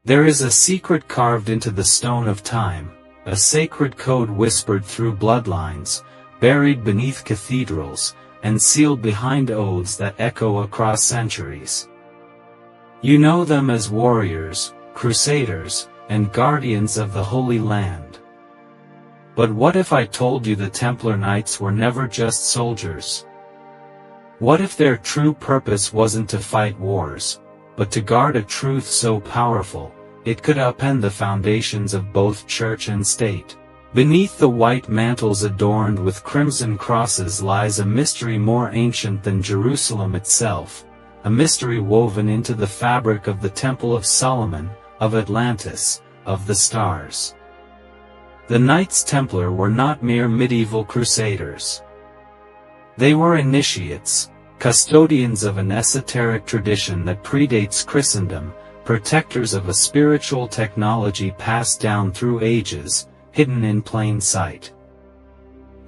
There is a secret carved into the stone of time, a sacred code whispered through bloodlines, buried beneath cathedrals, and sealed behind oaths that echo across centuries. You know them as warriors, crusaders, and guardians of the Holy Land. But what if I told you the Templar Knights were never just soldiers? What if their true purpose wasn't to fight wars, but to guard a truth so powerful, it could upend the foundations of both church and state? Beneath the white mantles adorned with crimson crosses lies a mystery more ancient than Jerusalem itself, a mystery woven into the fabric of the Temple of Solomon, of Atlantis, of the stars. The Knights Templar were not mere medieval crusaders. They were initiates, custodians of an esoteric tradition that predates Christendom, protectors of a spiritual technology passed down through ages, hidden in plain sight.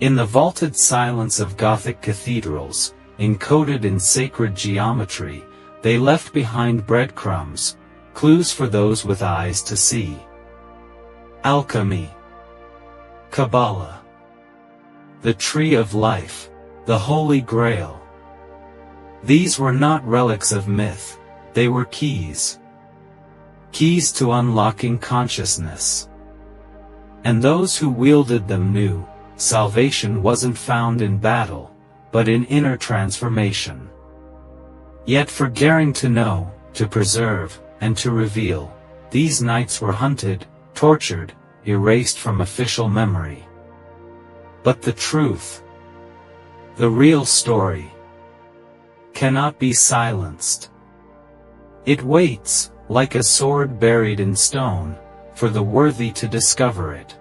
In the vaulted silence of Gothic cathedrals, encoded in sacred geometry, they left behind breadcrumbs, clues for those with eyes to see. Alchemy, Kabbalah, the Tree of Life, the Holy Grail. These were not relics of myth, they were keys. Keys to unlocking consciousness. And those who wielded them knew, salvation wasn't found in battle, but in inner transformation. Yet for daring to know, to preserve, and to reveal, these knights were hunted, tortured, erased from official memory. But the truth, the real story, cannot be silenced. It waits, like a sword buried in stone, for the worthy to discover it.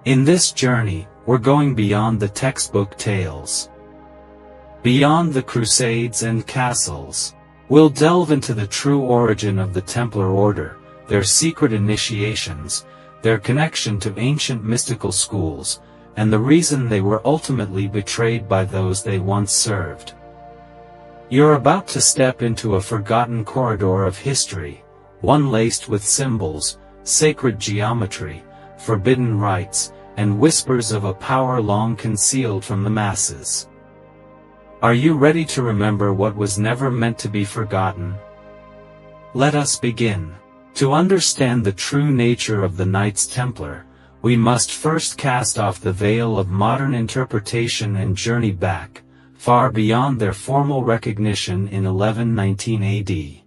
In this journey, we're going beyond the textbook tales. Beyond the crusades and castles. We'll delve into the true origin of the Templar Order, their secret initiations, their connection to ancient mystical schools, and the reason they were ultimately betrayed by those they once served. You're about to step into a forgotten corridor of history, one laced with symbols, sacred geometry, forbidden rites, and whispers of a power long concealed from the masses. Are you ready to remember what was never meant to be forgotten? Let us begin. To understand the true nature of the Knights Templar, we must first cast off the veil of modern interpretation and journey back, far beyond their formal recognition in 1119 AD.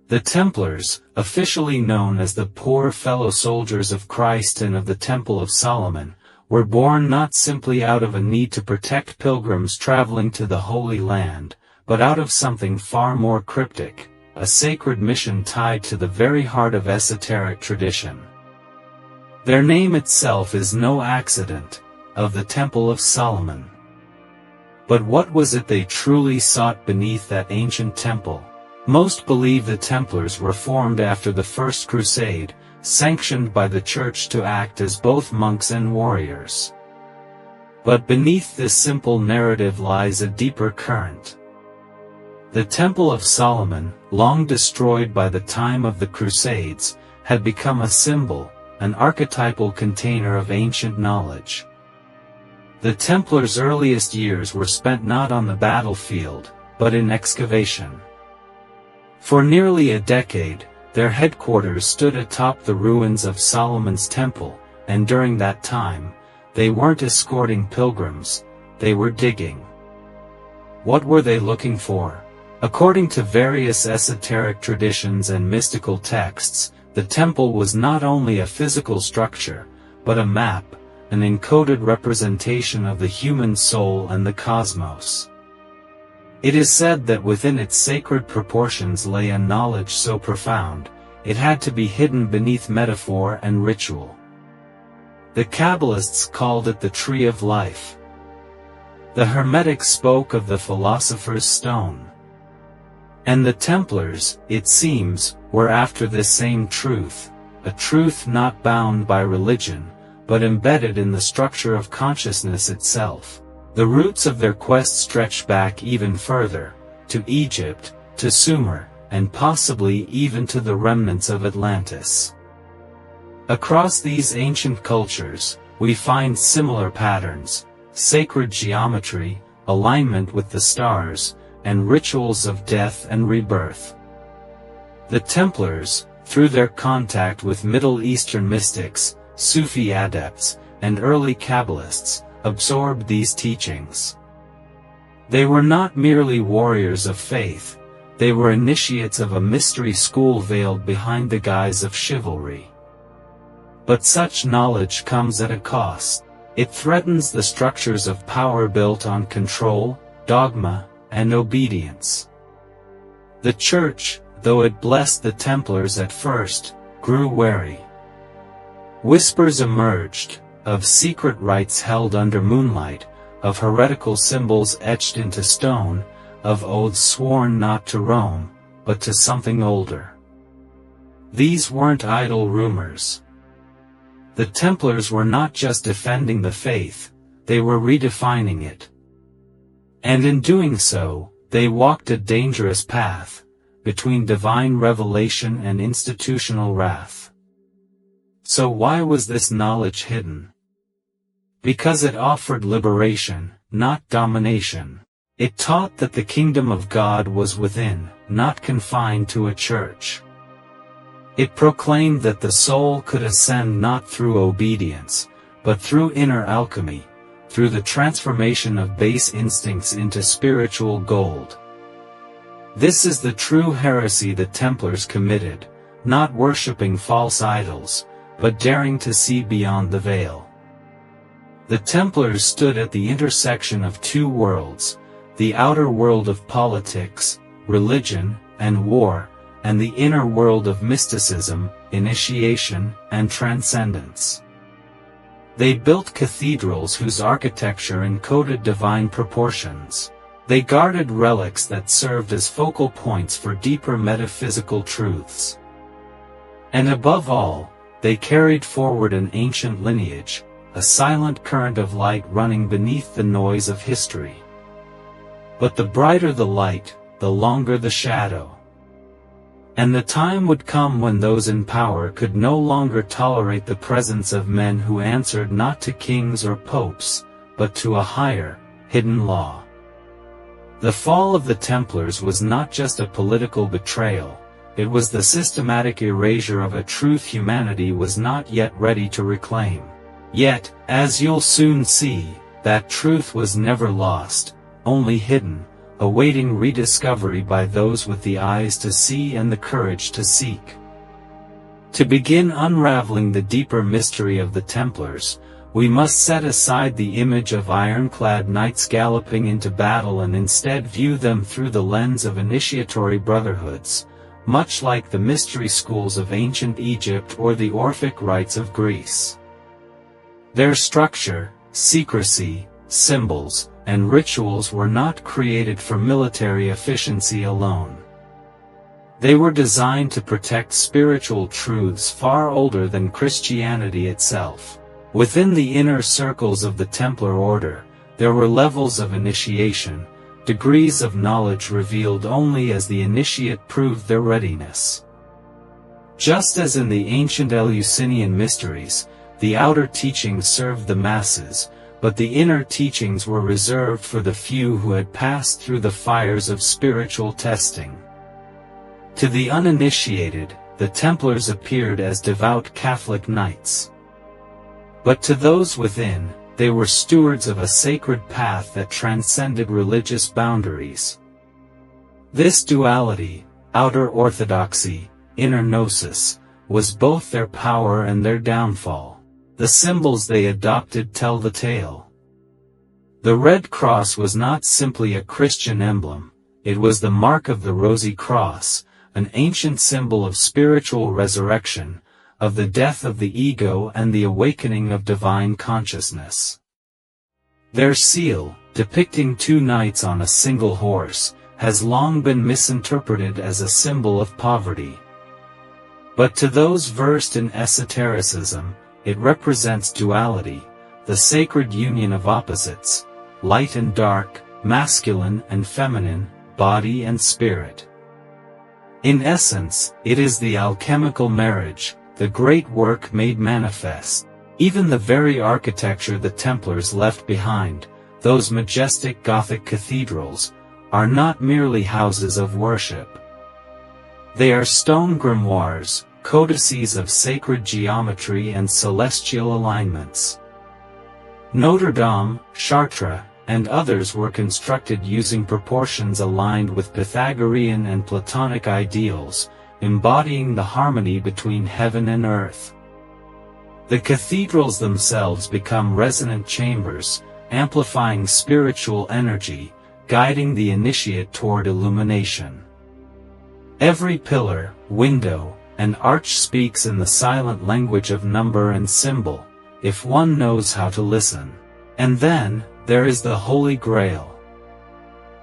The Templars, officially known as the poor fellow soldiers of Christ and of the Temple of Solomon, were born not simply out of a need to protect pilgrims traveling to the Holy Land, but out of something far more cryptic, a sacred mission tied to the very heart of esoteric tradition. Their name itself is no accident, of the Temple of Solomon. But what was it they truly sought beneath that ancient temple? Most believe the Templars were formed after the First Crusade, sanctioned by the Church to act as both monks and warriors. But beneath this simple narrative lies a deeper current. The Temple of Solomon, long destroyed by the time of the Crusades, had become a symbol, an archetypal container of ancient knowledge. The Templars' earliest years were spent not on the battlefield, but in excavation. For nearly a decade, their headquarters stood atop the ruins of Solomon's Temple, and during that time, they weren't escorting pilgrims, they were digging. What were they looking for? According to various esoteric traditions and mystical texts, the temple was not only a physical structure, but a map, an encoded representation of the human soul and the cosmos. It is said that within its sacred proportions lay a knowledge so profound, it had to be hidden beneath metaphor and ritual. The Kabbalists called it the Tree of Life. The Hermetics spoke of the Philosopher's Stone. And the Templars, it seems, were after this same truth, a truth not bound by religion, but embedded in the structure of consciousness itself. The roots of their quest stretched back even further, to Egypt, to Sumer, and possibly even to the remnants of Atlantis. Across these ancient cultures, we find similar patterns: sacred geometry, alignment with the stars, and rituals of death and rebirth. The Templars, through their contact with Middle Eastern mystics, Sufi adepts, and early Kabbalists, absorbed these teachings. They were not merely warriors of faith, they were initiates of a mystery school veiled behind the guise of chivalry. But such knowledge comes at a cost. It threatens the structures of power built on control, dogma, and obedience. The Church, though it blessed the Templars at first, grew wary. Whispers emerged, of secret rites held under moonlight, of heretical symbols etched into stone, of oaths sworn not to Rome, but to something older. These weren't idle rumors. The Templars were not just defending the faith, they were redefining it. And in doing so, they walked a dangerous path, between divine revelation and institutional wrath. So why was this knowledge hidden? Because it offered liberation, not domination. It taught that the kingdom of God was within, not confined to a church. It proclaimed that the soul could ascend not through obedience, but through inner alchemy, through the transformation of base instincts into spiritual gold. This is the true heresy the Templars committed, not worshipping false idols, but daring to see beyond the veil. The Templars stood at the intersection of two worlds, the outer world of politics, religion, and war, and the inner world of mysticism, initiation, and transcendence. They built cathedrals whose architecture encoded divine proportions. They guarded relics that served as focal points for deeper metaphysical truths. And above all, they carried forward an ancient lineage, a silent current of light running beneath the noise of history. But the brighter the light, the longer the shadow. And the time would come when those in power could no longer tolerate the presence of men who answered not to kings or popes, but to a higher, hidden law. The fall of the Templars was not just a political betrayal, it was the systematic erasure of a truth humanity was not yet ready to reclaim. Yet, as you'll soon see, that truth was never lost, only hidden, awaiting rediscovery by those with the eyes to see and the courage to seek. To begin unraveling the deeper mystery of the Templars, we must set aside the image of ironclad knights galloping into battle and instead view them through the lens of initiatory brotherhoods, much like the mystery schools of ancient Egypt or the Orphic rites of Greece. Their structure, secrecy, symbols, and rituals were not created for military efficiency alone. They were designed to protect spiritual truths far older than Christianity itself. Within the inner circles of the Templar order, there were levels of initiation, degrees of knowledge revealed only as the initiate proved their readiness. Just as in the ancient Eleusinian mysteries, the outer teachings served the masses, but the inner teachings were reserved for the few who had passed through the fires of spiritual testing. To the uninitiated, the Templars appeared as devout Catholic knights. But to those within, they were stewards of a sacred path that transcended religious boundaries. This duality, outer orthodoxy, inner gnosis, was both their power and their downfall. The symbols they adopted tell the tale. The Red Cross was not simply a Christian emblem, it was the mark of the Rosy Cross, an ancient symbol of spiritual resurrection, of the death of the ego and the awakening of divine consciousness. Their seal, depicting two knights on a single horse, has long been misinterpreted as a symbol of poverty. But to those versed in esotericism, it represents duality, the sacred union of opposites, light and dark, masculine and feminine, body and spirit. In essence, it is the alchemical marriage, the great work made manifest. Even the very architecture the Templars left behind, those majestic Gothic cathedrals, are not merely houses of worship. They are stone grimoires, codices of sacred geometry and celestial alignments. Notre Dame, Chartres, and others were constructed using proportions aligned with Pythagorean and Platonic ideals, embodying the harmony between heaven and earth. The cathedrals themselves become resonant chambers, amplifying spiritual energy, guiding the initiate toward illumination. Every pillar, window, and arch speaks in the silent language of number and symbol, if one knows how to listen. And then, there is the Holy Grail.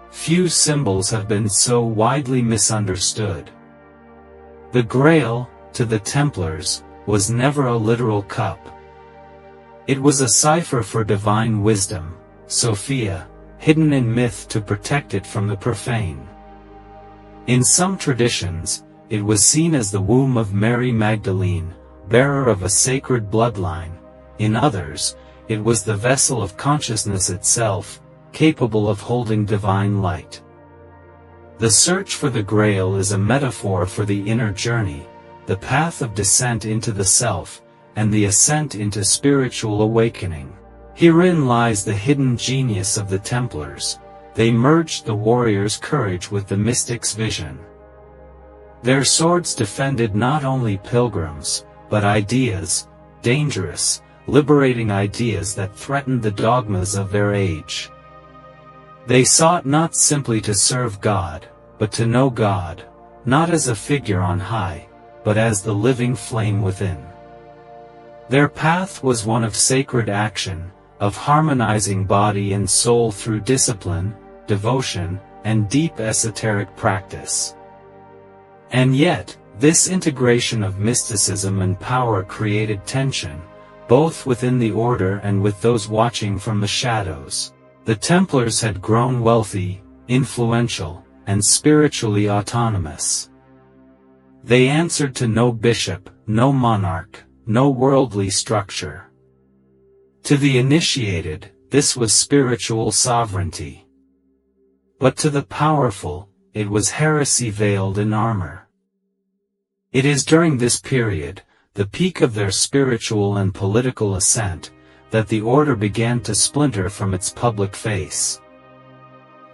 Few symbols have been so widely misunderstood. The Grail, to the Templars, was never a literal cup. It was a cipher for divine wisdom, Sophia, hidden in myth to protect it from the profane. In some traditions, it was seen as the womb of Mary Magdalene, bearer of a sacred bloodline. In others, it was the vessel of consciousness itself, capable of holding divine light. The search for the Grail is a metaphor for the inner journey, the path of descent into the self, and the ascent into spiritual awakening. Herein lies the hidden genius of the Templars. They merged the warrior's courage with the mystic's vision. Their swords defended not only pilgrims, but ideas, dangerous, liberating ideas that threatened the dogmas of their age. They sought not simply to serve God, but to know God, not as a figure on high, but as the living flame within. Their path was one of sacred action, of harmonizing body and soul through discipline, devotion, and deep esoteric practice. And yet, this integration of mysticism and power created tension, both within the order and with those watching from the shadows. The Templars had grown wealthy, influential, and spiritually autonomous. They answered to no bishop, no monarch, no worldly structure. To the initiated, this was spiritual sovereignty. But to the powerful, it was heresy veiled in armor. It is during this period, the peak of their spiritual and political ascent, that the order began to splinter from its public face.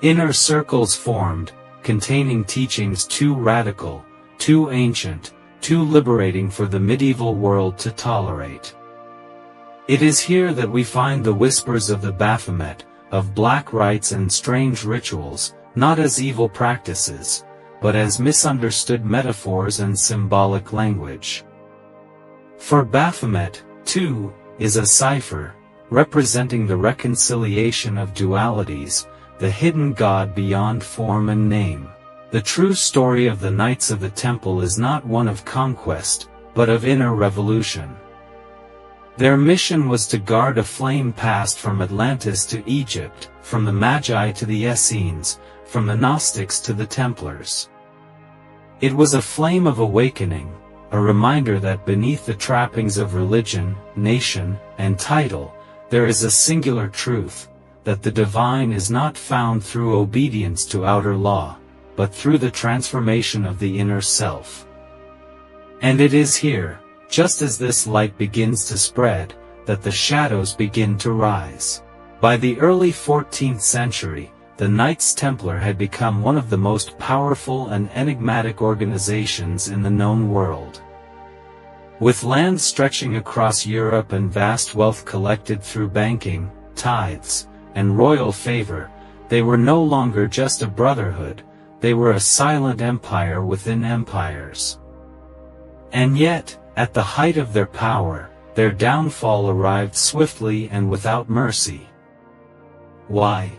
Inner circles formed, containing teachings too radical, too ancient, too liberating for the medieval world to tolerate. It is here that we find the whispers of the Baphomet, of black rites and strange rituals, not as evil practices, but as misunderstood metaphors and symbolic language. For Baphomet, too, is a cipher, representing the reconciliation of dualities, the hidden God beyond form and name. The true story of the Knights of the Temple is not one of conquest, but of inner revolution. Their mission was to guard a flame passed from Atlantis to Egypt, from the Magi to the Essenes, from the Gnostics to the Templars. It was a flame of awakening, a reminder that beneath the trappings of religion, nation, and title, there is a singular truth, that the divine is not found through obedience to outer law, but through the transformation of the inner self. And it is here, just as this light begins to spread, that the shadows begin to rise. By the early 14th century, the Knights Templar had become one of the most powerful and enigmatic organizations in the known world. With land stretching across Europe and vast wealth collected through banking, tithes, and royal favor, they were no longer just a brotherhood, they were a silent empire within empires. And yet, at the height of their power, their downfall arrived swiftly and without mercy. Why?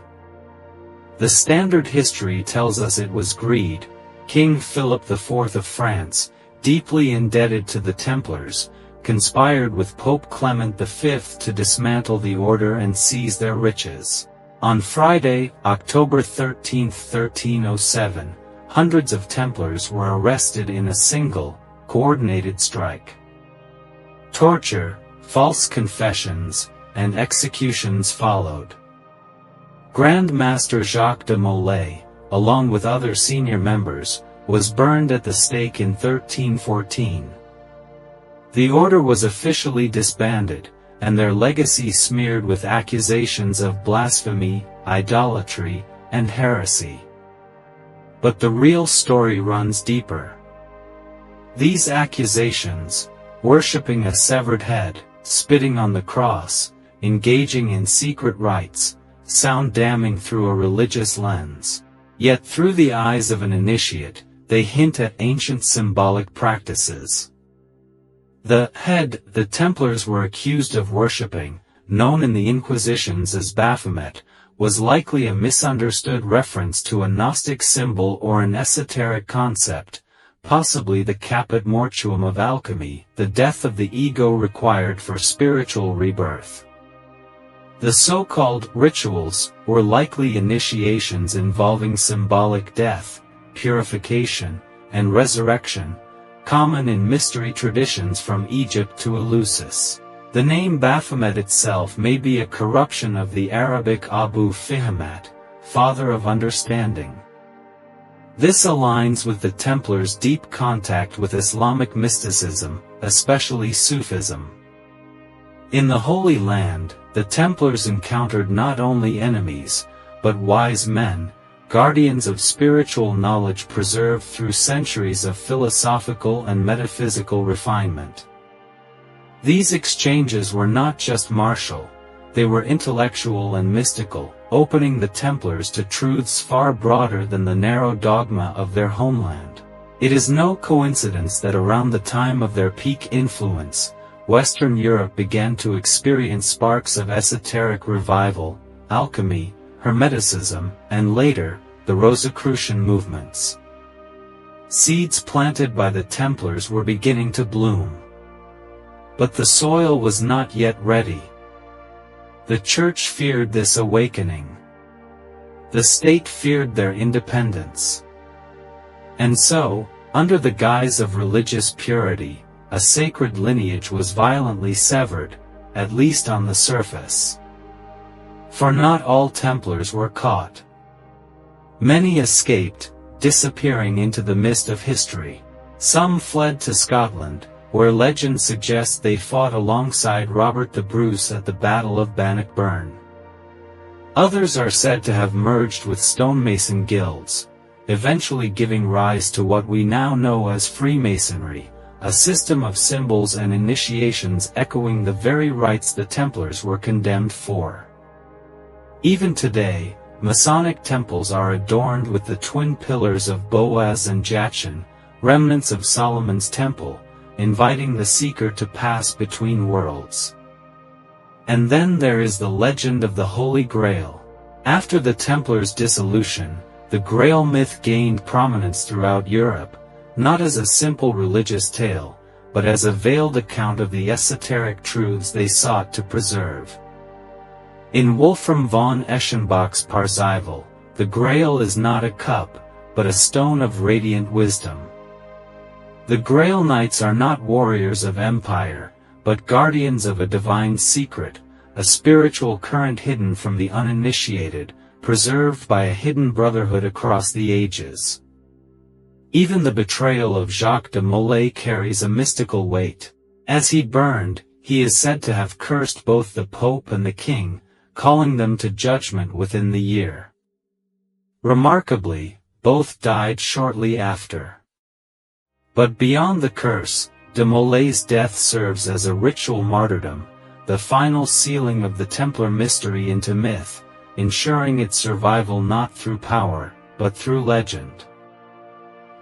The standard history tells us it was greed. King Philip IV of France, deeply indebted to the Templars, conspired with Pope Clement V to dismantle the order and seize their riches. On Friday, October 13, 1307, hundreds of Templars were arrested in a single, coordinated strike. Torture, false confessions, and executions followed. Grand Master Jacques de Molay, along with other senior members, was burned at the stake in 1314. The order was officially disbanded, and their legacy smeared with accusations of blasphemy, idolatry, and heresy. But the real story runs deeper. These accusations, worshipping a severed head, spitting on the cross, engaging in secret rites, sound damning through a religious lens. Yet through the eyes of an initiate, they hint at ancient symbolic practices. The head the Templars were accused of worshipping, known in the Inquisitions as Baphomet, was likely a misunderstood reference to a Gnostic symbol or an esoteric concept, possibly the caput mortuum of alchemy, the death of the ego required for spiritual rebirth. The so-called rituals were likely initiations involving symbolic death, purification, and resurrection, common in mystery traditions from Egypt to Eleusis. The name Baphomet itself may be a corruption of the Arabic Abu Fihamat, father of understanding. This aligns with the Templars' deep contact with Islamic mysticism, especially Sufism. In the Holy Land, the Templars encountered not only enemies, but wise men, guardians of spiritual knowledge preserved through centuries of philosophical and metaphysical refinement. These exchanges were not just martial, they were intellectual and mystical, opening the Templars to truths far broader than the narrow dogma of their homeland. It is no coincidence that around the time of their peak influence, Western Europe began to experience sparks of esoteric revival, alchemy, Hermeticism, and later, the Rosicrucian movements. Seeds planted by the Templars were beginning to bloom. But the soil was not yet ready. The Church feared this awakening. The state feared their independence. And so, under the guise of religious purity, a sacred lineage was violently severed, at least on the surface. For not all Templars were caught. Many escaped, disappearing into the mist of history. Some fled to Scotland, where legend suggests they fought alongside Robert the Bruce at the Battle of Bannockburn. Others are said to have merged with stonemason guilds, eventually giving rise to what we now know as Freemasonry, a system of symbols and initiations echoing the very rites the Templars were condemned for. Even today, Masonic temples are adorned with the twin pillars of Boaz and Jachin, remnants of Solomon's temple, inviting the seeker to pass between worlds. And then there is the legend of the Holy Grail. After the Templars' dissolution, the Grail myth gained prominence throughout Europe, not as a simple religious tale, but as a veiled account of the esoteric truths they sought to preserve. In Wolfram von Eschenbach's Parzival, the Grail is not a cup, but a stone of radiant wisdom. The Grail Knights are not warriors of empire, but guardians of a divine secret, a spiritual current hidden from the uninitiated, preserved by a hidden brotherhood across the ages. Even the betrayal of Jacques de Molay carries a mystical weight. As he burned, he is said to have cursed both the Pope and the King, calling them to judgment within the year. Remarkably, both died shortly after. But beyond the curse, de Molay's death serves as a ritual martyrdom, the final sealing of the Templar mystery into myth, ensuring its survival not through power, but through legend.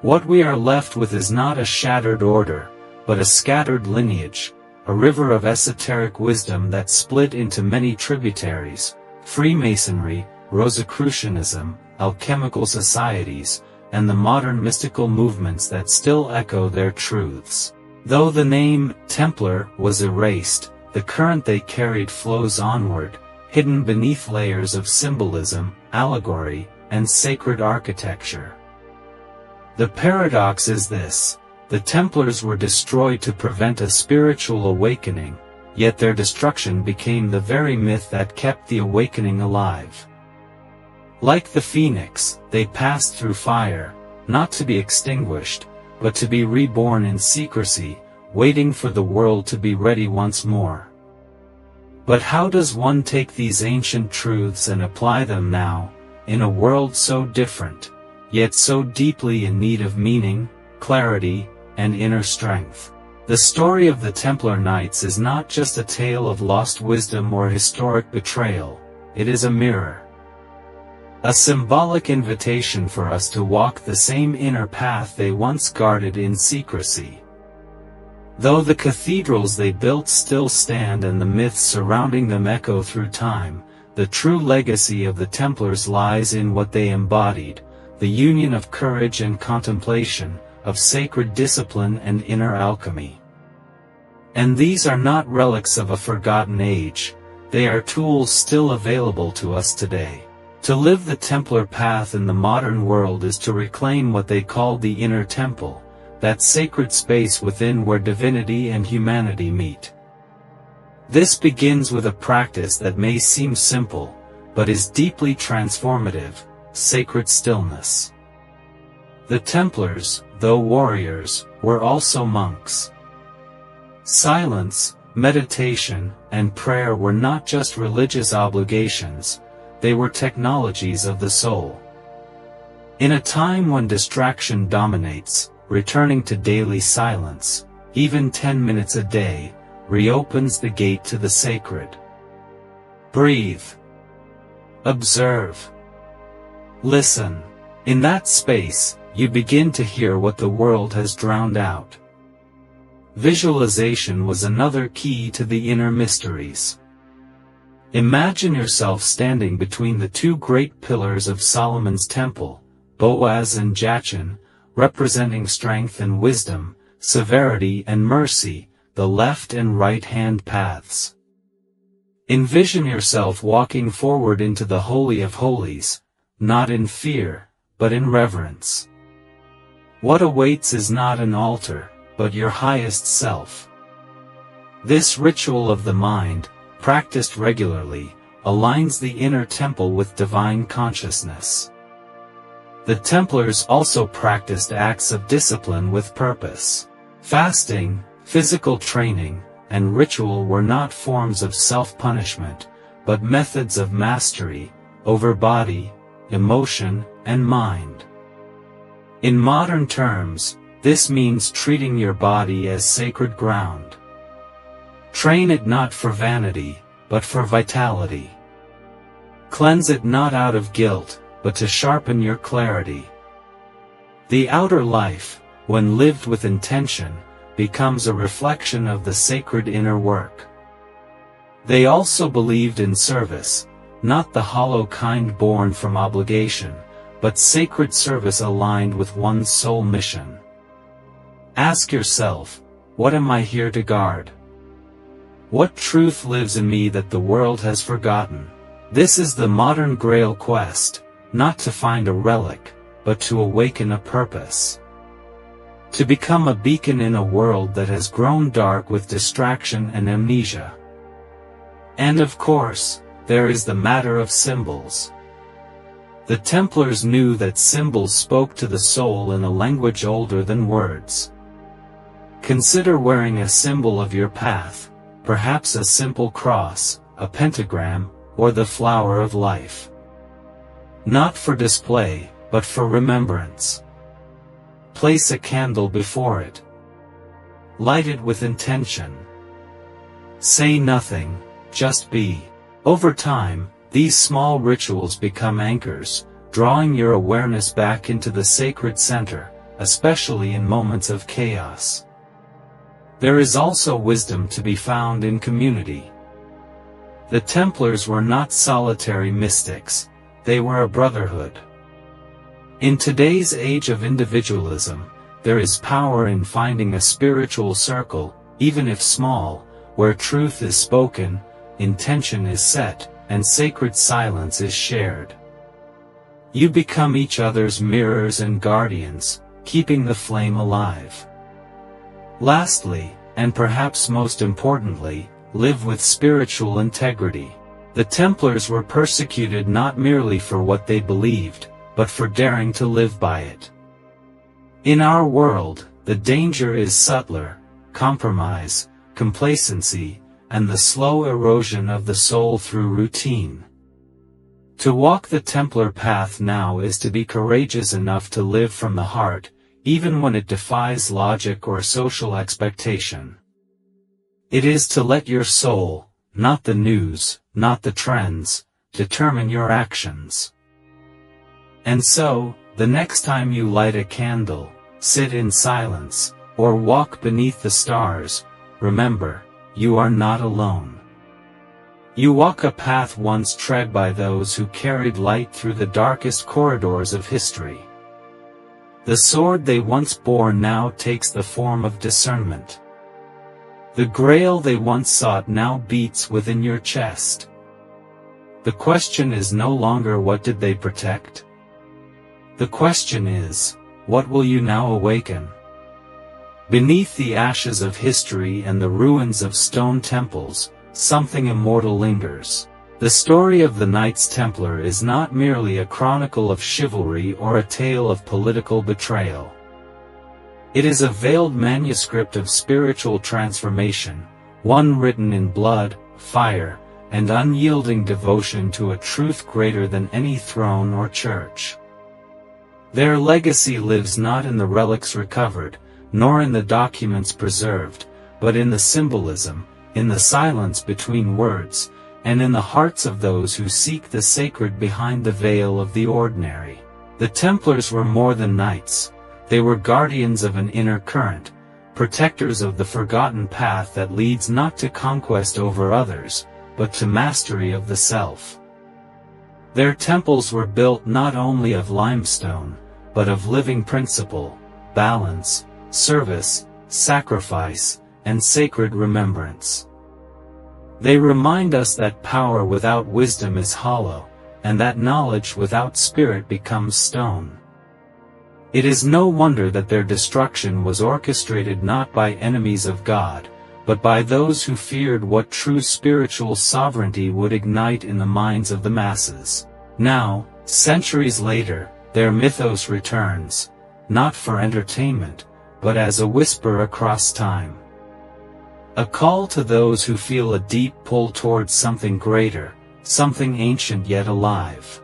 What we are left with is not a shattered order, but a scattered lineage, a river of esoteric wisdom that split into many tributaries: Freemasonry, Rosicrucianism, alchemical societies, and the modern mystical movements that still echo their truths. Though the name Templar was erased, the current they carried flows onward, hidden beneath layers of symbolism, allegory, and sacred architecture. The paradox is this: the Templars were destroyed to prevent a spiritual awakening, yet their destruction became the very myth that kept the awakening alive. Like the phoenix, they passed through fire, not to be extinguished, but to be reborn in secrecy, waiting for the world to be ready once more. But how does one take these ancient truths and apply them now, in a world so different, yet so deeply in need of meaning, clarity, and inner strength? The story of the Templar Knights is not just a tale of lost wisdom or historic betrayal, it is a mirror. A symbolic invitation for us to walk the same inner path they once guarded in secrecy. Though the cathedrals they built still stand and the myths surrounding them echo through time, the true legacy of the Templars lies in what they embodied: the union of courage and contemplation, of sacred discipline and inner alchemy. And these are not relics of a forgotten age, they are tools still available to us today. To live the Templar path in the modern world is to reclaim what they called the inner temple, that sacred space within where divinity and humanity meet. This begins with a practice that may seem simple, but is deeply transformative: sacred stillness. The Templars, though warriors, were also monks. Silence, meditation, and prayer were not just religious obligations, they were technologies of the soul. In a time when distraction dominates, returning to daily silence, even 10 minutes a day, reopens the gate to the sacred. Breathe. Observe. Listen. In that space, you begin to hear what the world has drowned out. Visualization was another key to the inner mysteries. Imagine yourself standing between the two great pillars of Solomon's temple, Boaz and Jachin, representing strength and wisdom, severity and mercy, the left and right hand paths. Envision yourself walking forward into the Holy of Holies, not in fear, but in reverence. What awaits is not an altar, but your highest self. This ritual of the mind, practiced regularly, aligns the inner temple with divine consciousness. The Templars also practiced acts of discipline with purpose. Fasting, physical training, and ritual were not forms of self-punishment, but methods of mastery, over body, emotion, and mind. In modern terms, this means treating your body as sacred ground. Train it not for vanity, but for vitality. Cleanse it not out of guilt, but to sharpen your clarity. The outer life, when lived with intention, becomes a reflection of the sacred inner work. They also believed in service, not the hollow kind born from obligation, but sacred service aligned with one's soul mission. Ask yourself, what am I here to guard? What truth lives in me that the world has forgotten? This is the modern Grail quest, not to find a relic, but to awaken a purpose. To become a beacon in a world that has grown dark with distraction and amnesia. And of course, there is the matter of symbols. The Templars knew that symbols spoke to the soul in a language older than words. Consider wearing a symbol of your path, perhaps a simple cross, a pentagram, or the flower of life. Not for display, but for remembrance. Place a candle before it. Light it with intention. Say nothing, just be. Over time, these small rituals become anchors, drawing your awareness back into the sacred center, especially in moments of chaos. There is also wisdom to be found in community. The Templars were not solitary mystics, they were a brotherhood. In today's age of individualism, there is power in finding a spiritual circle, even if small, where truth is spoken, intention is set, and sacred silence is shared. You become each other's mirrors and guardians, keeping the flame alive. Lastly, and perhaps most importantly, live with spiritual integrity. The Templars were persecuted not merely for what they believed, but for daring to live by it. In our world, the danger is subtler: compromise, complacency, and the slow erosion of the soul through routine. To walk the Templar path now is to be courageous enough to live from the heart, even when it defies logic or social expectation. It is to let your soul, not the news, not the trends, determine your actions. And so, the next time you light a candle, sit in silence, or walk beneath the stars, remember, you are not alone. You walk a path once tread by those who carried light through the darkest corridors of history. The sword they once bore now takes the form of discernment. The Grail they once sought now beats within your chest. The question is no longer what did they protect? The question is, what will you now awaken? Beneath the ashes of history and the ruins of stone temples, something immortal lingers. The story of the Knights Templar is not merely a chronicle of chivalry or a tale of political betrayal. It is a veiled manuscript of spiritual transformation, one written in blood, fire, and unyielding devotion to a truth greater than any throne or church. Their legacy lives not in the relics recovered, nor in the documents preserved, but in the symbolism, in the silence between words, and in the hearts of those who seek the sacred behind the veil of the ordinary. The Templars were more than knights. They were guardians of an inner current, protectors of the forgotten path that leads not to conquest over others, but to mastery of the self. Their temples were built not only of limestone, but of living principle, balance, service, sacrifice, and sacred remembrance. They remind us that power without wisdom is hollow, and that knowledge without spirit becomes stone. It is no wonder that their destruction was orchestrated not by enemies of God, but by those who feared what true spiritual sovereignty would ignite in the minds of the masses. Now, centuries later, their mythos returns, not for entertainment, but as a whisper across time. A call to those who feel a deep pull towards something greater, something ancient yet alive.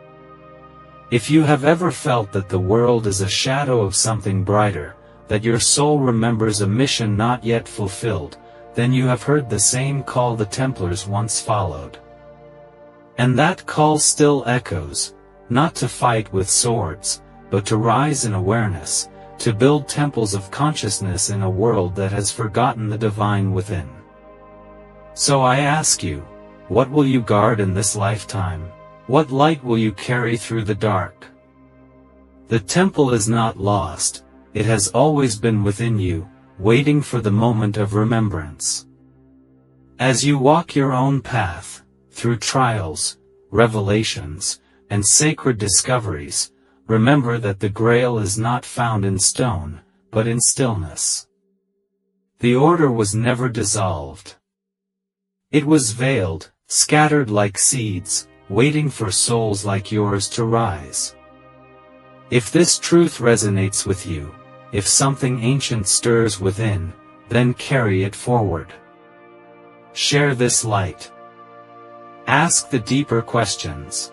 If you have ever felt that the world is a shadow of something brighter, that your soul remembers a mission not yet fulfilled, then you have heard the same call the Templars once followed. And that call still echoes, not to fight with swords, but to rise in awareness, to build temples of consciousness in a world that has forgotten the divine within. So I ask you, what will you guard in this lifetime? What light will you carry through the dark? The temple is not lost, it has always been within you, waiting for the moment of remembrance. As you walk your own path, through trials, revelations, and sacred discoveries, remember that the Grail is not found in stone, but in stillness. The order was never dissolved. It was veiled, scattered like seeds, waiting for souls like yours to rise. If this truth resonates with you, if something ancient stirs within, then carry it forward. Share this light. Ask the deeper questions.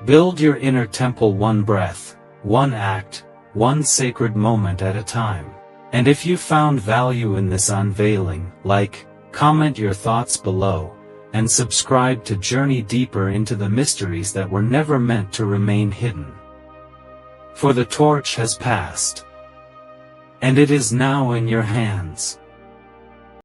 Build your inner temple one breath, one act, one sacred moment at a time. And if you found value in this unveiling, comment your thoughts below, and subscribe to journey deeper into the mysteries that were never meant to remain hidden. For the torch has passed, and it is now in your hands.